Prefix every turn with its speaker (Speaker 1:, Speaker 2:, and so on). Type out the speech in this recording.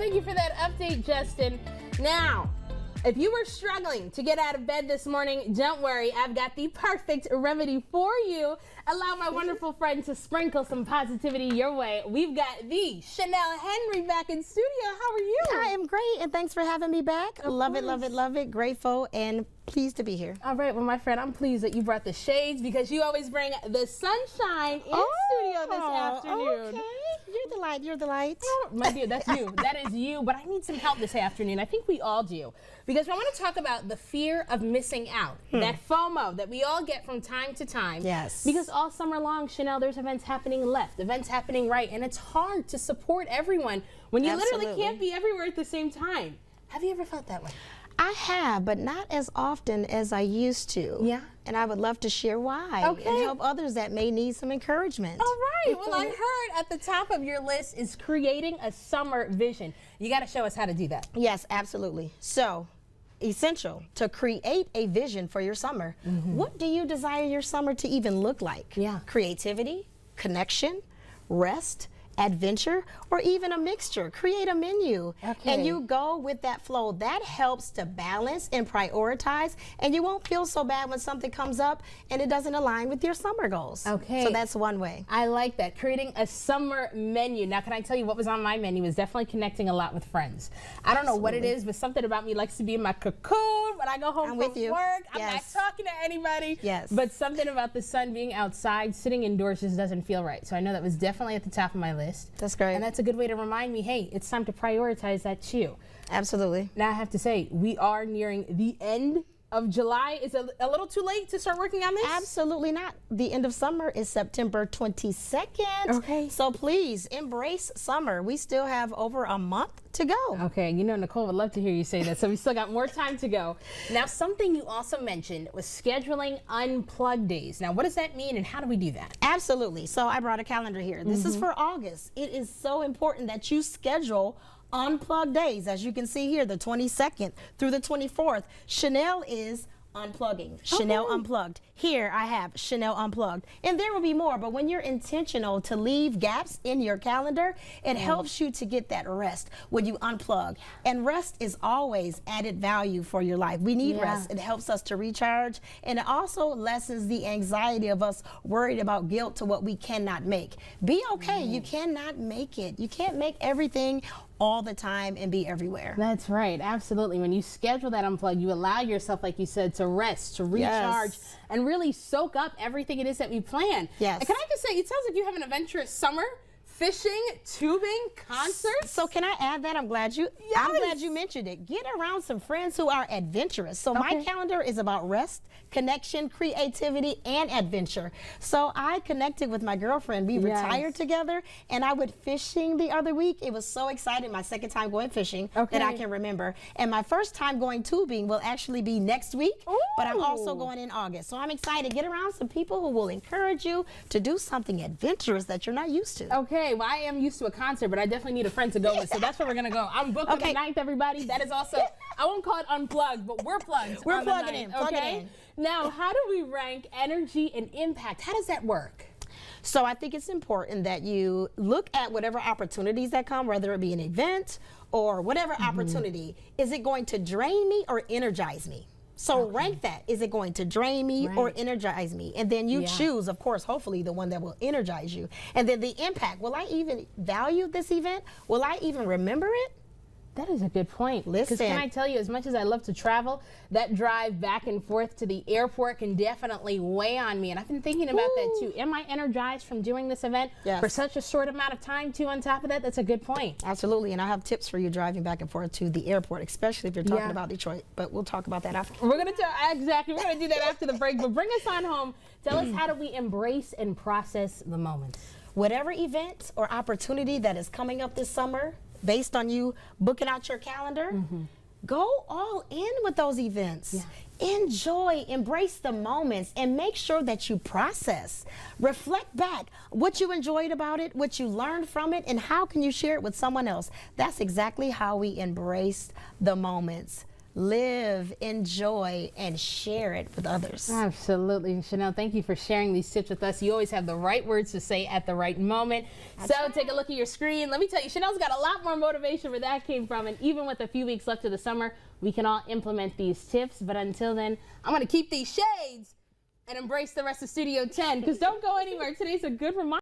Speaker 1: Thank you for that update, Justin. Now, if you were struggling to get out of bed this morning, don't worry. I've got the perfect remedy for you. Allow my wonderful friend to sprinkle some positivity your way. We've got the Shanell Henry back in studio. How are you?
Speaker 2: I am great, and thanks for having me back. Love it, love it, love it. Grateful and pleased to be here.
Speaker 1: All right, well, my friend, I'm pleased that you brought the shades because you always bring the sunshine in studio this afternoon.
Speaker 2: Okay. You're the light, you're the light.
Speaker 1: Oh, my dear, that's you. That is you, but I need some help this afternoon. I think we all do. Because I want to talk about the fear of missing out, that FOMO that we all get from time to time.
Speaker 2: Yes.
Speaker 1: Because all summer long, Shanell, there's events happening left, events happening right, and it's hard to support everyone when you literally can't be everywhere at the same time. Have you ever felt that way?
Speaker 2: I have, but not as often as I used to.
Speaker 1: Yeah.
Speaker 2: And I would love to share why and help others that may need some encouragement.
Speaker 1: All right. Well, I heard at the top of your list is creating a summer vision. You got to show us how to do that.
Speaker 2: Yes, absolutely. So, essential to create a vision for your summer. What do you desire your summer to even look like?
Speaker 1: Yeah.
Speaker 2: Creativity, connection, rest, adventure, or even a mixture. Create a menu and you go with that flow. That helps to balance and prioritize, and you won't feel so bad when something comes up and it doesn't align with your summer goals.
Speaker 1: Okay.
Speaker 2: So that's one way.
Speaker 1: I like that. Creating a summer menu. Now, can I tell you what was on my menu was definitely connecting a lot with friends. I don't know what it is, but something about me likes to be in my cocoon when I go home from work. I'm not talking to anybody.
Speaker 2: Yes.
Speaker 1: But something about the sun being outside, sitting indoors just doesn't feel right. So I know that was definitely at the top of my list.
Speaker 2: That's great.
Speaker 1: And that's a good way to remind me, hey, it's time to prioritize that too.
Speaker 2: Absolutely.
Speaker 1: Now I have to say, we are nearing the end of July. Is it a little too late to start working on this?
Speaker 2: Absolutely not. The end of summer is September 22nd.
Speaker 1: Okay.
Speaker 2: So please embrace summer. We still have over a month to go.
Speaker 1: Okay, you know, Nicole would love to hear you say that, so we still got more time to go. Now, something you also mentioned was scheduling unplugged days. Now, what does that mean and how do we do that?
Speaker 2: Absolutely. So I brought a calendar here. This is for August. It is so important that you schedule unplugged days. As you can see here, the 22nd through the 24th. Shanell is unplugging. Shanell Unplugged. Here I have Shanell Unplugged. And there will be more, but when you're intentional to leave gaps in your calendar, it helps you to get that rest when you unplug. And rest is always added value for your life. We need rest. It helps us to recharge, and it also lessens the anxiety of us worried about guilt to what we cannot make. Be okay. You cannot make it. You can't make everything all the time and be everywhere.
Speaker 1: That's right, absolutely. When you schedule that unplug, you allow yourself, like you said, to rest, to recharge, and really soak up everything it is that we plan.
Speaker 2: Yes.
Speaker 1: And can I just say, it sounds like you have an adventurous summer. Fishing, tubing, concerts.
Speaker 2: So can I add that? I'm glad you mentioned it. Get around some friends who are adventurous. So my calendar is about rest, connection, creativity, and adventure. So I connected with my girlfriend. We retired together, and I went fishing the other week. It was so exciting. My second time going fishing that I can remember. And my first time going tubing will actually be next week, but I'm also going in August. So I'm excited. Get around some people who will encourage you to do something adventurous that you're not used to.
Speaker 1: Okay, well, I am used to a concert, but I definitely need a friend to go with, so that's where we're going to go. I'm booked on the 9th, everybody. That is also, I won't call it unplugged, but we're plugged.
Speaker 2: We're plugging in. Plug it in.
Speaker 1: Now, how do we rank energy and impact? How does that work?
Speaker 2: So I think it's important that you look at whatever opportunities that come, whether it be an event or whatever opportunity. Is it going to drain me or energize me? So rank that. Is it going to drain me or energize me? And then you choose, of course, hopefully the one that will energize you. And then the impact. Will I even value this event? Will I even remember it?
Speaker 1: That is a good point.
Speaker 2: Listen.
Speaker 1: Because can I tell you, as much as I love to travel, that drive back and forth to the airport can definitely weigh on me. And I've been thinking about that too. Am I energized from doing this event for such a short amount of time too on top of that? That's a good point.
Speaker 2: Absolutely. And I have tips for you driving back and forth to the airport, especially if you're talking about Detroit. But we'll talk about that after.
Speaker 1: We're going to We're going to do that after the break. But bring us on home. Tell us, how do we embrace and process the moments?
Speaker 2: Whatever event or opportunity that is coming up this summer, based on you booking out your calendar, go all in with those events. Enjoy, embrace the moments, and make sure that you process. Reflect back what you enjoyed about it, what you learned from it, and how can you share it with someone else. That's exactly how we embrace the moments. live, enjoy, and share it with others.
Speaker 1: Absolutely. Shanell, thank you for sharing these tips with us. You always have the right words to say at the right moment. Take a look at your screen. Let me tell you, Shanell's got a lot more motivation where that came from. And even with a few weeks left of the summer, we can all implement these tips. But until then, I'm going to keep these shades and embrace the rest of Studio 10, because don't go anywhere. Today's a good reminder.